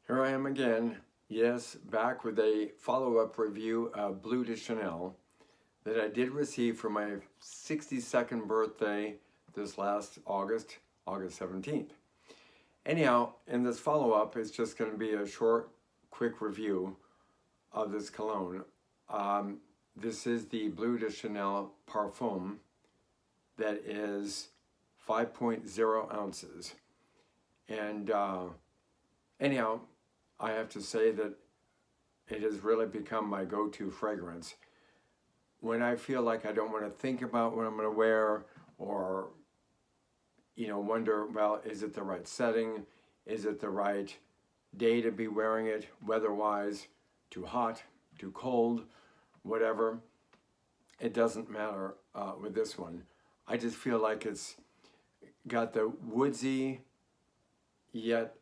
Here I am again, yes, back with a follow-up review of Bleu De Chanel that I did receive for my 62nd birthday this last August 17th. Anyhow, in this follow-up, it's just going to be a short, quick review of this cologne. This is the Bleu De Chanel Parfum that is 5.0 ounces. And anyhow, I have to say that it has really become my go-to fragrance. When I feel like I don't want to think about what I'm going to wear or, wonder, well, is it the right setting? Is it the right day to be wearing it, weather-wise, too hot, too cold, whatever. It doesn't matter with this one. I just feel like it's got the woodsy, yet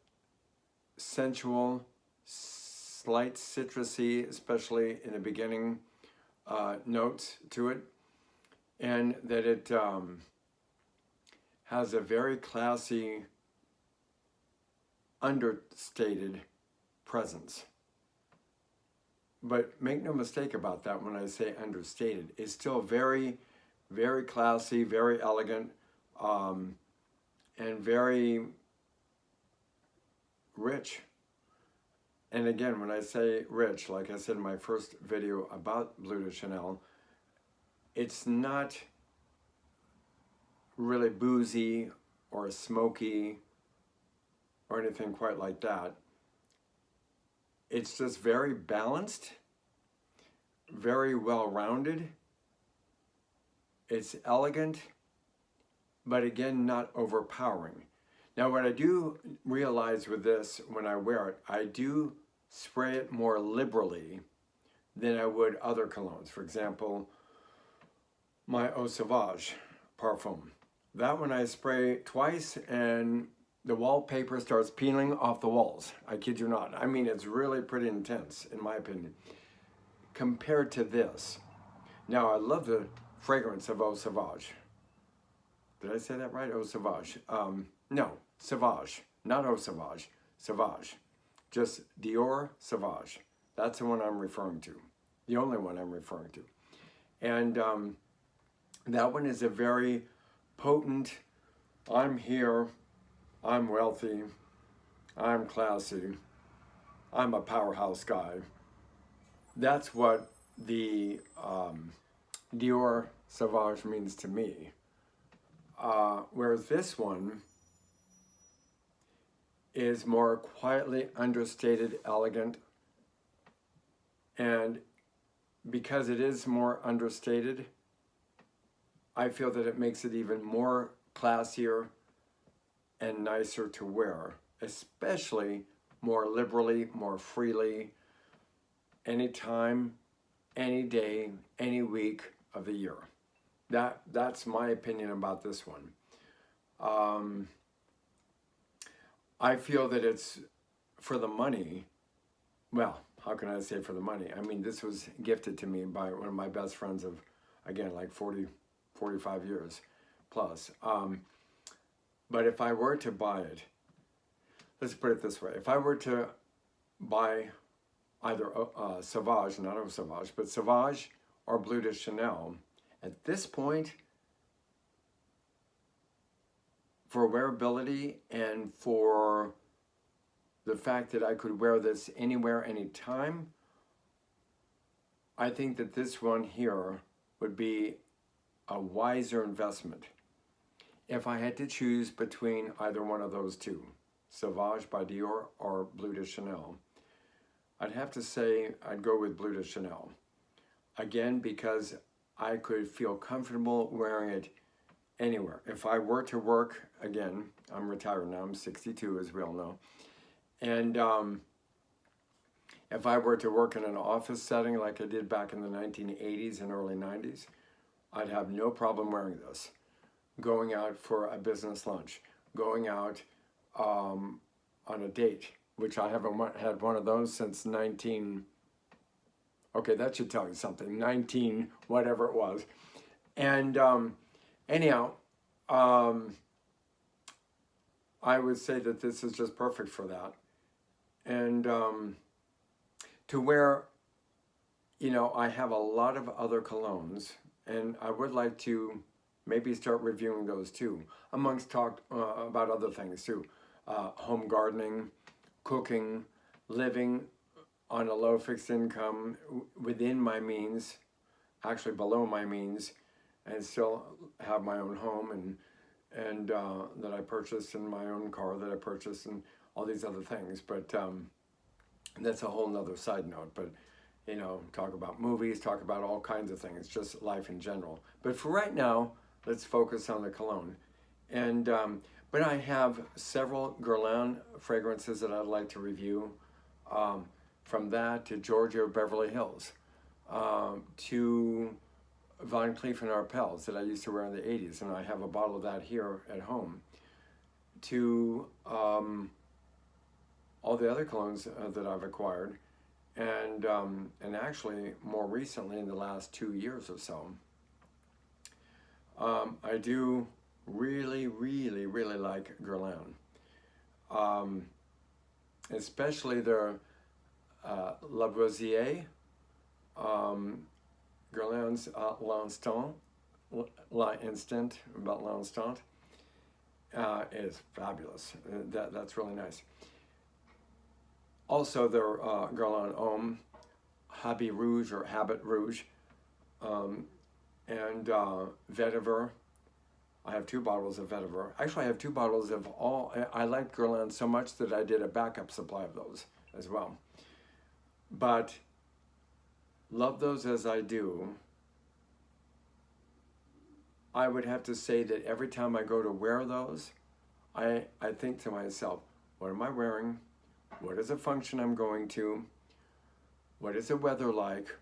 sensual, slight citrusy, especially in the beginning notes to it, and that it has a very classy, understated presence. But make no mistake about that when I say understated. It's still very, very classy, very elegant, and very rich. And again, when I say rich, like I said in my first video about Bleu de Chanel, it's not really boozy or smoky or anything quite like that. It's just very balanced, very well-rounded. It's elegant, but again, not overpowering. Now, what I do realize with this when I wear it, I do spray it more liberally than I would other colognes. For example, my Eau Sauvage Parfum. That one I spray twice and the wallpaper starts peeling off the walls. I kid you not. I mean, it's really pretty intense, in my opinion, compared to this. Now, I love the fragrance of Eau Sauvage. Did I say that right? Eau Sauvage. No, Sauvage, not Eau Sauvage, Sauvage. Just Dior Sauvage. That's the one I'm referring to. The only one I'm referring to. And that one is a very potent, I'm here, I'm wealthy, I'm classy, I'm a powerhouse guy. That's what the Dior Sauvage means to me. Whereas this one is more quietly understated, elegant, and because it is more understated, I feel that it makes it even more classier and nicer to wear, especially more liberally, more freely, anytime, any day, any week of the year. That's my opinion about this one. I feel that it's for the money. Well, how can I say for the money? I mean, this was gifted to me by one of my best friends of, again, like 45 years plus. But if I were to buy it, let's put it this way. If I were to buy either Sauvage, not Eau Sauvage, but Sauvage or Bleu de Chanel, at this point, for wearability and for the fact that I could wear this anywhere, anytime, I think that this one here would be a wiser investment if I had to choose between either one of those two, Sauvage by Dior or Bleu de Chanel. I'd have to say I'd go with Bleu de Chanel. Again, because I could feel comfortable wearing it anywhere. If I were to work, again, I'm retired now, I'm 62 as we all know, and if I were to work in an office setting like I did back in the 1980s and early 90s, I'd have no problem wearing this. Going out for a business lunch, going out on a date, which I haven't had one of those since okay, that should tell you something, 19, whatever it was. And anyhow, I would say that this is just perfect for that. And to where, you know, I have a lot of other colognes, and I would like to maybe start reviewing those too, amongst talk about other things too. Home gardening, cooking, living on a low fixed income within my means, actually below my means, and still have my own home and that I purchased, and my own car that I purchased, and all these other things. But that's a whole nother side note. But you know, talk about movies, talk about all kinds of things, just life in general. But for right now, let's focus on the cologne. And but I have several Guerlain fragrances that I'd like to review. From that to Giorgio Beverly Hills, to Von Cleef and Arpels that I used to wear in the 80s, and I have a bottle of that here at home, to all the other colognes that I've acquired, and actually more recently in the last 2 years or so. I do really, really, really like Guerlain, especially their Lavoisier, Guerlain's L'Instant, L'Instant, about L'Instant, is fabulous. That's really nice. Also, their Guerlain Homme, Habit Rouge or Habit Rouge, and Vetiver. I have 2 bottles of Vetiver. Actually, I have 2 bottles of all. I liked Guerlain so much that I did a backup supply of those as well. But love those as I do, I would have to say that every time I go to wear those, I think to myself, what am I wearing? What is the function I'm going to? What is the weather like?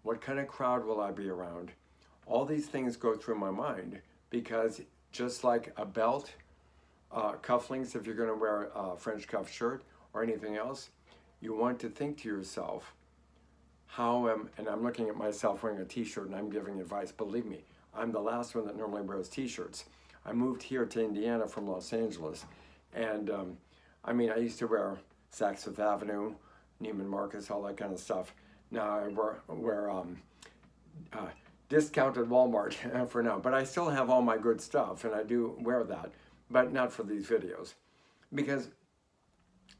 What kind of crowd will I be around? All these things go through my mind, because just like a belt, cufflinks, if you're going to wear a French cuff shirt or anything else, you want to think to yourself, and I'm looking at myself wearing a t-shirt and I'm giving advice. Believe me, I'm the last one that normally wears t-shirts. I moved here to Indiana from Los Angeles, and I mean, I used to wear Saks Fifth Avenue, Neiman Marcus, all that kind of stuff. Now I wear discounted Walmart for now, but I still have all my good stuff, and I do wear that, but not for these videos, because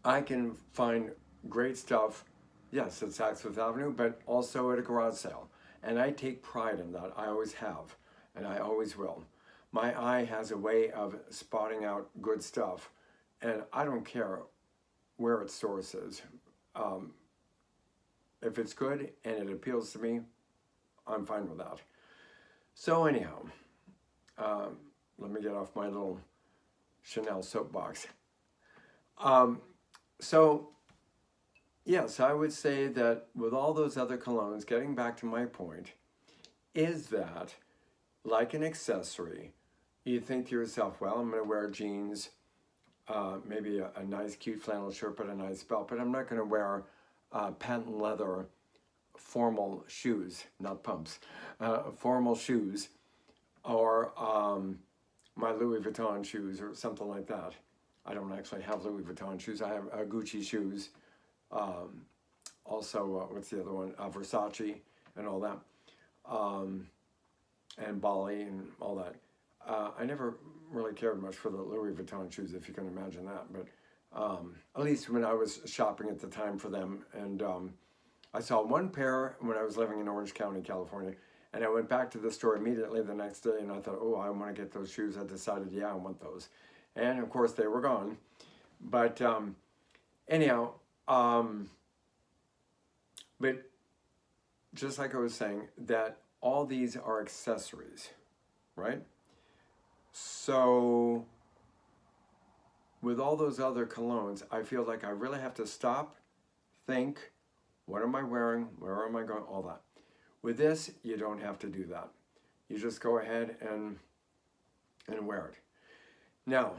I can find great stuff, yes, at Saks Fifth Avenue, but also at a garage sale. And I take pride in that. I always have, and I always will. My eye has a way of spotting out good stuff, and I don't care where its source is. If it's good and it appeals to me, I'm fine with that. So anyhow, let me get off my little Chanel soapbox. So, yes, I would say that with all those other colognes, getting back to my point, is that, like an accessory, you think to yourself, well, I'm going to wear jeans, maybe a nice cute flannel shirt, but a nice belt, but I'm not going to wear patent leather formal shoes, not pumps, formal shoes, or my Louis Vuitton shoes or something like that. I don't actually have Louis Vuitton shoes. I have Gucci shoes. Also, what's the other one? Versace and all that. And Bali and all that. I never really cared much for the Louis Vuitton shoes, if you can imagine that. But at least when I was shopping at the time for them. And I saw one pair when I was living in Orange County, California. And I went back to the store immediately the next day, and I thought, oh, I want to get those shoes. I decided, yeah, I want those. And of course, they were gone. But anyhow, but just like I was saying, that all these are accessories, right? So with all those other colognes, I feel like I really have to stop, think, what am I wearing? Where am I going? All that. With this, you don't have to do that. You just go ahead and wear it. Now,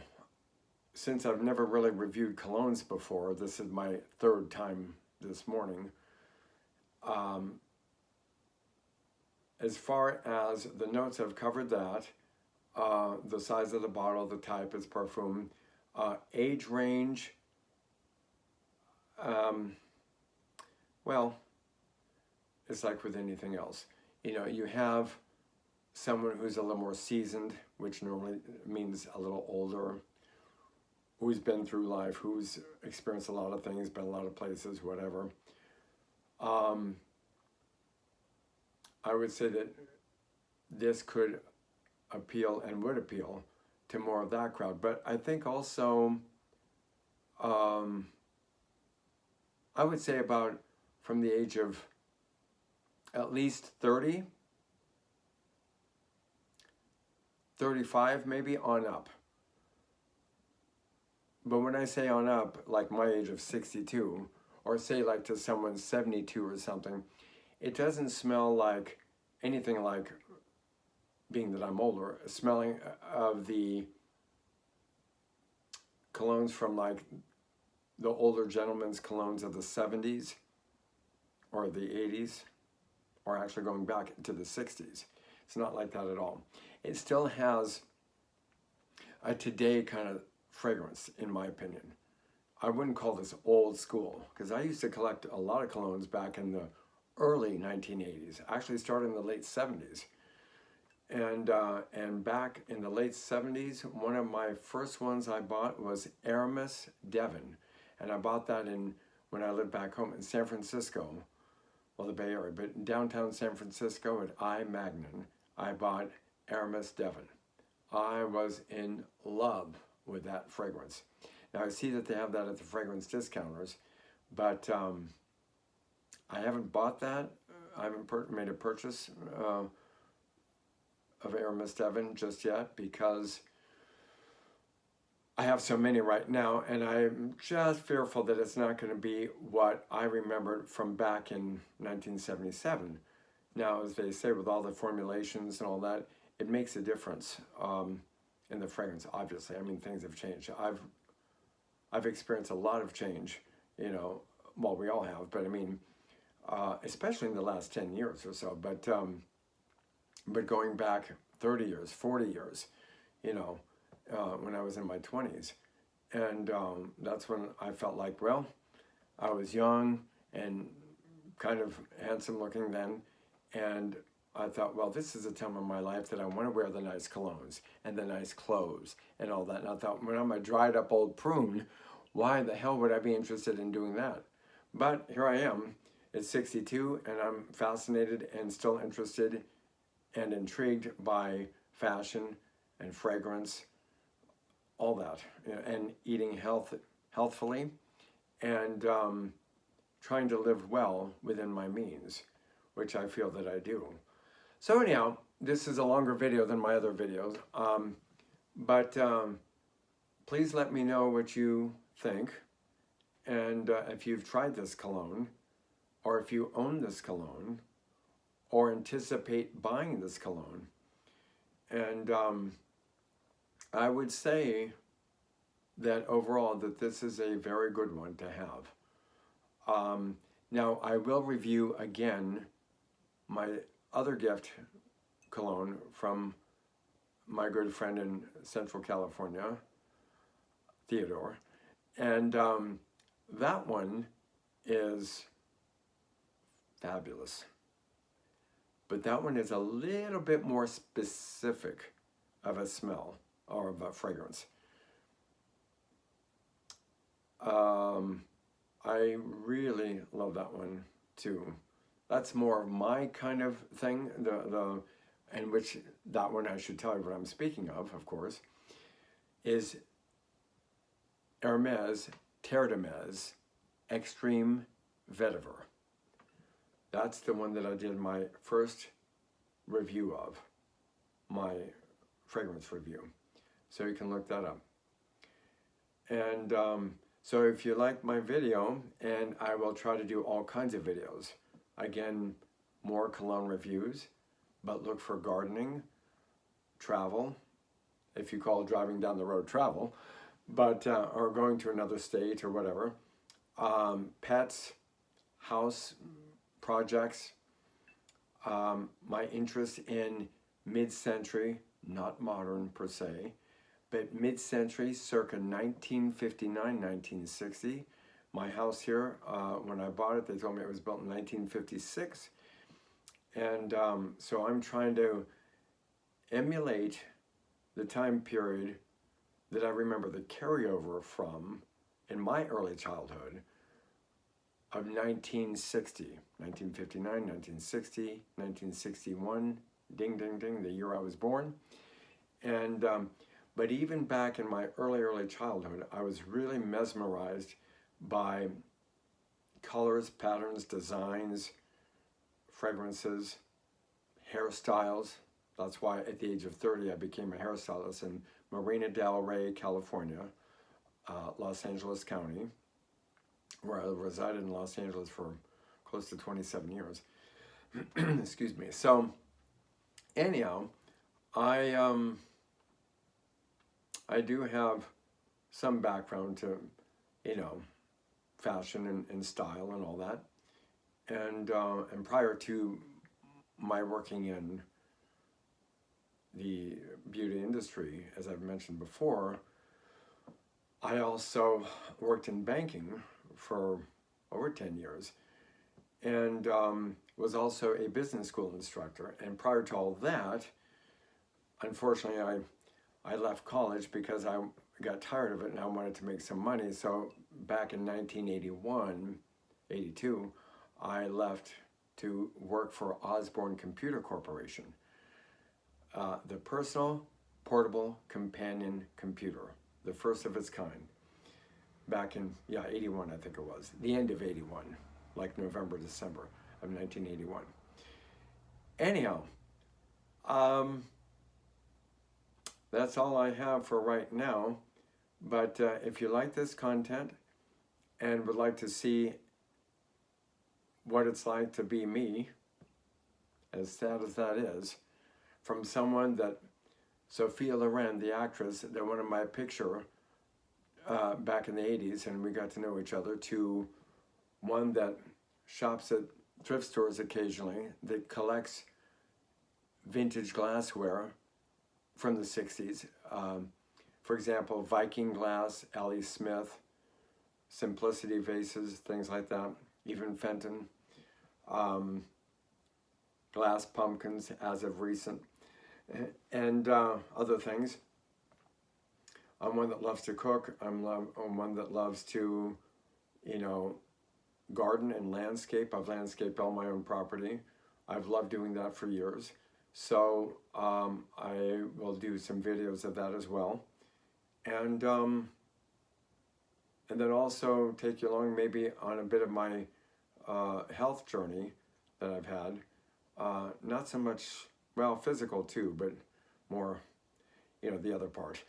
since I've never really reviewed colognes before, this is my 3rd time this morning. As far as the notes, I've covered that. The size of the bottle, the type, its parfum, age range. Um, well, it's like with anything else. You know, you have someone who's a little more seasoned, which normally means a little older, who's been through life, who's experienced a lot of things, been a lot of places, whatever. Um, I would say that this could appeal and would appeal to more of that crowd. But I think also, um, I would say about from the age of at least 30, 35 maybe on up. But when I say on up, like my age of 62, or say like to someone 72 or something, it doesn't smell like anything like, being that I'm older, smelling of the colognes from like the older gentlemen's colognes of the 70s or the 80s, or actually going back to the 60s. It's not like that at all. It still has a today kind of fragrance, in my opinion. I wouldn't call this old school, because I used to collect a lot of colognes back in the early 1980s. Actually started in the late 70s. And back in the late 70s, one of my first ones I bought was Aramis Devon. And I bought that when I lived back home in San Francisco, well, the Bay Area, but in downtown San Francisco at I Magnin, I bought Aramis Devon. I was in love with that fragrance. Now I see that they have that at the fragrance discounters, but I haven't bought that. I haven't made a purchase of Aramis Devon just yet, because I have so many right now, and I'm just fearful that it's not going to be what I remembered from back in 1977. Now, as they say, with all the formulations and all that, it makes a difference in the fragrance, obviously. I mean, things have changed. I've experienced a lot of change, you know, well, we all have, but I mean, especially in the last 10 years or so, but going back 30 years, 40 years, you know, when I was in my 20s. And that's when I felt like, well, I was young and kind of handsome looking then. And I thought, well, this is a time in my life that I want to wear the nice colognes and the nice clothes and all that. And I thought, when I'm a dried up old prune, why the hell would I be interested in doing that? But here I am at 62, and I'm fascinated and still interested and intrigued by fashion and fragrance, all that, and eating healthfully, and trying to live well within my means, which I feel that I do. So anyhow, this is a longer video than my other videos, but please let me know what you think, and if you've tried this cologne, or if you own this cologne, or anticipate buying this cologne. And I would say that overall that this is a very good one to have. Now I will review again my other gift cologne from my good friend in Central California, Theodore. And that one is fabulous. But that one is a little bit more specific of a smell or of a fragrance. I really love that one too. That's more of my kind of thing. And which that one, I should tell you what I'm speaking of course, is Hermes Terre de Mes Extreme Vetiver. That's the one that I did my first review of, my fragrance review. So you can look that up. And so if you like my video, and I will try to do all kinds of videos. Again, more cologne reviews, but look for gardening, travel, if you call driving down the road travel, but or going to another state or whatever, pets, house projects, my interest in mid-century, not modern per se, but mid-century circa 1959, 1960, my house here. When I bought it, they told me it was built in 1956. And so I'm trying to emulate the time period that I remember the carryover from in my early childhood of 1960, 1959, 1960, 1961, ding, ding, ding, the year I was born. And, but even back in my early childhood, I was really mesmerized by colors, patterns, designs, fragrances, hairstyles. That's why at the age of 30, I became a hairstylist in Marina del Rey, California, Los Angeles County, where I resided in Los Angeles for close to 27 years. Excuse me. So anyhow, I do have some background to, fashion and style and all that. And prior to my working in the beauty industry, as I've mentioned before, I also worked in banking for over 10 years and was also a business school instructor. And prior to all that, unfortunately, I left college because I got tired of it and I wanted to make some money. So back in 1981, 82, I left to work for Osborne Computer Corporation, the personal portable companion computer, the first of its kind, back in, 81, I think it was, the end of 81, like November, December of 1981. Anyhow, that's all I have for right now. But if you like this content and would like to see what it's like to be me, as sad as that is, from someone that Sophia Loren, the actress that wanted my picture back in the 80s, and we got to know each other, to one that shops at thrift stores occasionally, that collects vintage glassware from the 60s. For example, Viking glass, Ellie Smith, Simplicity vases, things like that, even Fenton. Glass pumpkins as of recent, and other things. I'm one that loves to cook. I'm one that loves to, garden and landscape. I've landscaped all my own property. I've loved doing that for years. So I will do some videos of that as well. And then also take you along maybe on a bit of my health journey that I've had. Not so much, well, physical too, but more, the other part.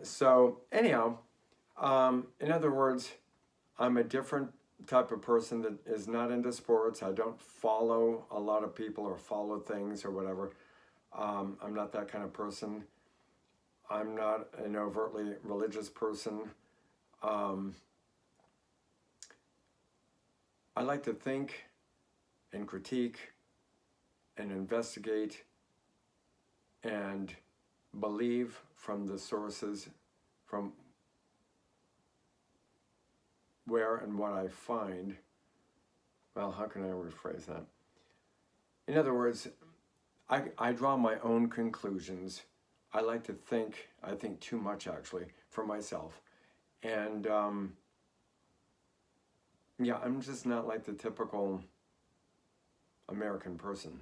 So anyhow, in other words, I'm a different type of person that is not into sports. I don't follow a lot of people or follow things or whatever. I'm not that kind of person. I'm not an overtly religious person. I like to think and critique and investigate and believe from the sources, from where and what I find. Well, how can I rephrase that? In other words, I draw my own conclusions. I like to think, I think too much actually, for myself. And I'm just not like the typical American person.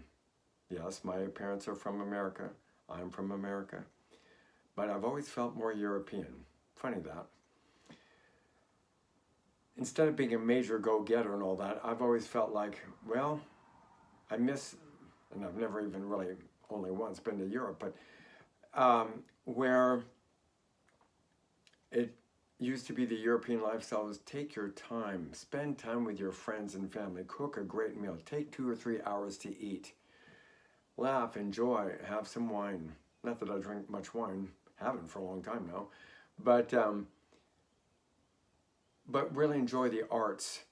Yes, my parents are from America. I'm from America. But I've always felt more European. Funny that. Instead of being a major go-getter and all that, I've always felt like, well, I miss, and I've never even really, only once been to Europe, but where it used to be the European lifestyle was take your time, spend time with your friends and family, cook a great meal, take 2 or 3 hours to eat, laugh, enjoy, have some wine. Not that I drink much wine, haven't for a long time now, but really enjoy the arts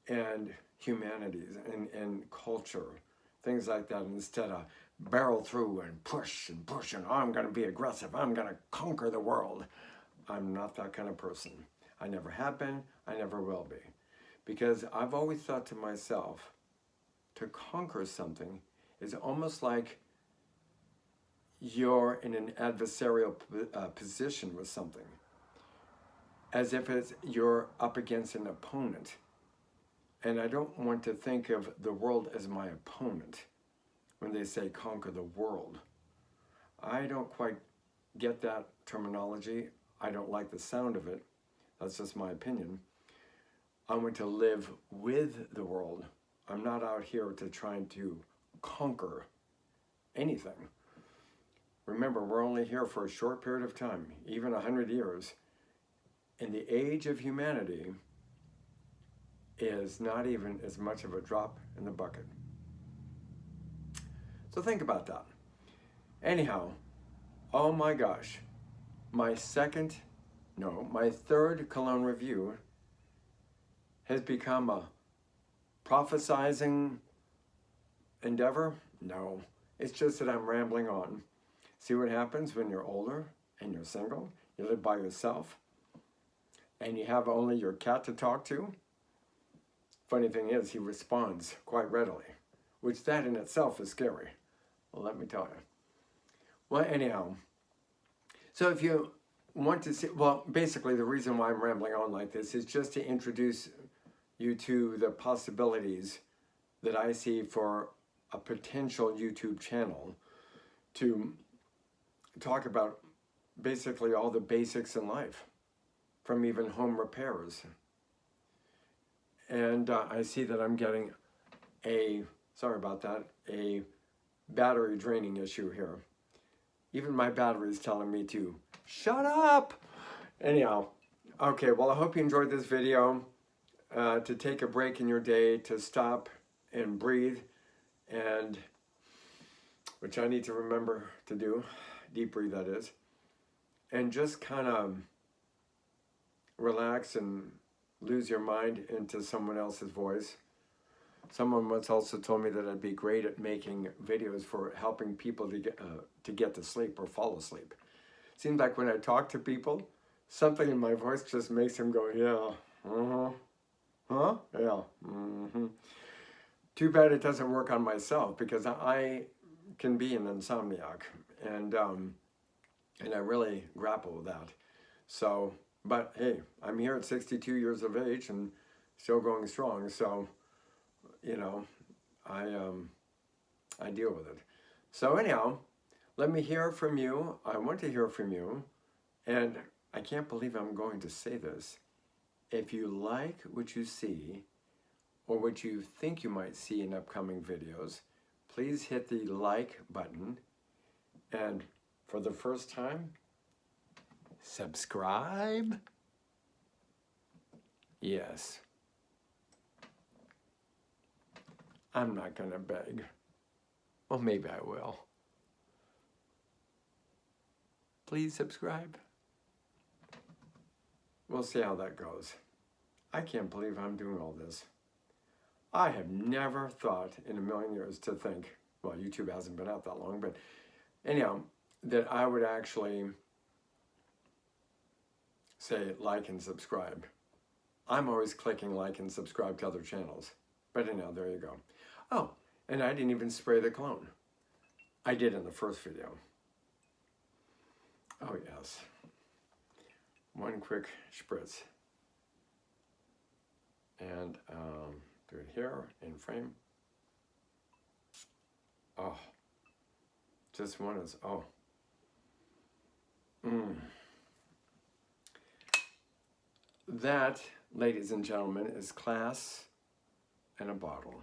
and humanities and culture, things like that, instead of barrel through and push and I'm going to be aggressive, I'm going to conquer the world. I'm not that kind of person. I never have been, I never will be. Because I've always thought to myself, to conquer something is almost like you're in an adversarial position with something, as if you're up against an opponent. And I don't want to think of the world as my opponent when they say conquer the world. I don't quite get that terminology. I don't like the sound of it. That's just my opinion. I want to live with the world. I'm not out here to try to conquer anything. Remember, we're only here for a short period of time, even 100 years. And the age of humanity is not even as much of a drop in the bucket. So think about that. Anyhow, oh my gosh, my third cologne review has become a prophesizing endeavor? No, it's just that I'm rambling on. See what happens when you're older and you're single, you live by yourself, and you have only your cat to talk to? Funny thing is, he responds quite readily, which that in itself is scary. Well, let me tell you. Well, anyhow, so if you want to see, well, basically the reason why I'm rambling on like this is just to introduce you to the possibilities that I see for a potential YouTube channel to talk about basically all the basics in life, from even home repairs. And I see that I'm getting a battery draining issue here. Even my battery is telling me to shut up. Anyhow, okay, well, I hope you enjoyed this video. To take a break in your day, to stop and breathe, and which I need to remember to do, deep breathe that is, and just kind of relax and lose your mind into someone else's voice. Someone once also told me that I'd be great at making videos for helping people to get to sleep or fall asleep. Seems like when I talk to people, something in my voice just makes them go, yeah, huh, yeah, Too bad it doesn't work on myself, because I can be an insomniac, and I really grapple with that. So, but hey, I'm here at 62 years of age and still going strong. So, you know, I deal with it. So anyhow, let me hear from you. I want to hear from you, and I can't believe I'm going to say this. If you like what you see, or what you think you might see in upcoming videos, please hit the like button, and for the first time, subscribe. Yes. I'm not gonna beg. Well, maybe I will. Please subscribe. We'll see how that goes. I can't believe I'm doing all this. I have never thought in a million years to think, well, YouTube hasn't been out that long, but anyhow, that I would actually say like and subscribe. I'm always clicking like and subscribe to other channels. But anyhow, there you go. Oh, and I didn't even spray the cologne. I did in the first video. Oh yes. One quick spritz. And do it here in frame. Oh, just one is, oh. That, ladies and gentlemen, is class in a bottle.